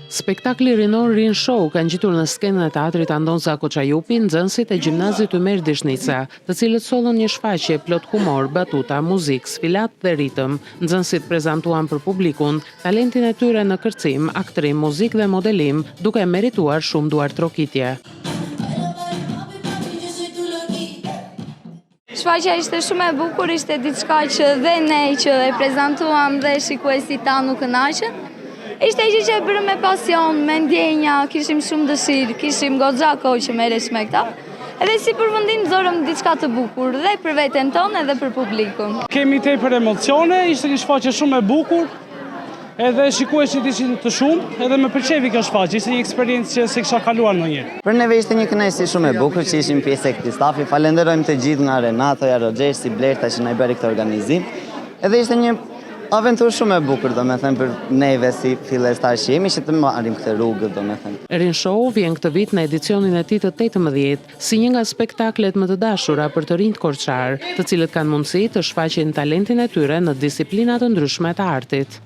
Spektakli rinor Rin Show ka ngjitur në skenën e teatrit Andonza Koçajupi nxënësit e gjimnazit Ymer Dishnica, të cilët sollën një shfaqje plot humor, batuta, muzikë, sfilat dhe ritëm. Nxënësit prezantuan për publikun talentin e tyre në kërcim, aktrim, muzikë dhe modelim, duke merituar shumë duartrokitje. Shfaqja ishte shumë e bukur, ishte diçka që dhe ne që e prezantuam dhe shikuesit tanë u kënaqën. Ishte gjë që e bërë me pasion, me ndjenja, kishim shumë dëshirë, kishim goxha kohë që merresh me këta. Edhe si përfundim zorëm diçka të bukur dhe për veten tonë edhe për publikun. Kemi tepër emocione, ishte një shfaqje shumë e bukur. Edhe shikuesit ishin të shumë, edhe më pëlqevi kjo shfaqje, ishte një eksperiencë që se kisha kaluar ndonjëherë. Për neve ishte një kënaqësi shumë e bukur që ishim pjesë e këtij stafi. Falenderojmë të gjithë nga Renatoja, Rogersi, Blerta që na i bëri këtë organizim. Edhe ishte një aventurë shumë e bukur, domethënë për neve si fillestar që jemi që të marrim këtë rrugë, domethënë. Rin Show vjen këtë vit në edicionin e tij të 18 si një nga spektaklet më të dashura për të rinjt korçar, të cilët kanë mundësi të shfaqin talentin e tyre në disiplina të ndryshme të artit.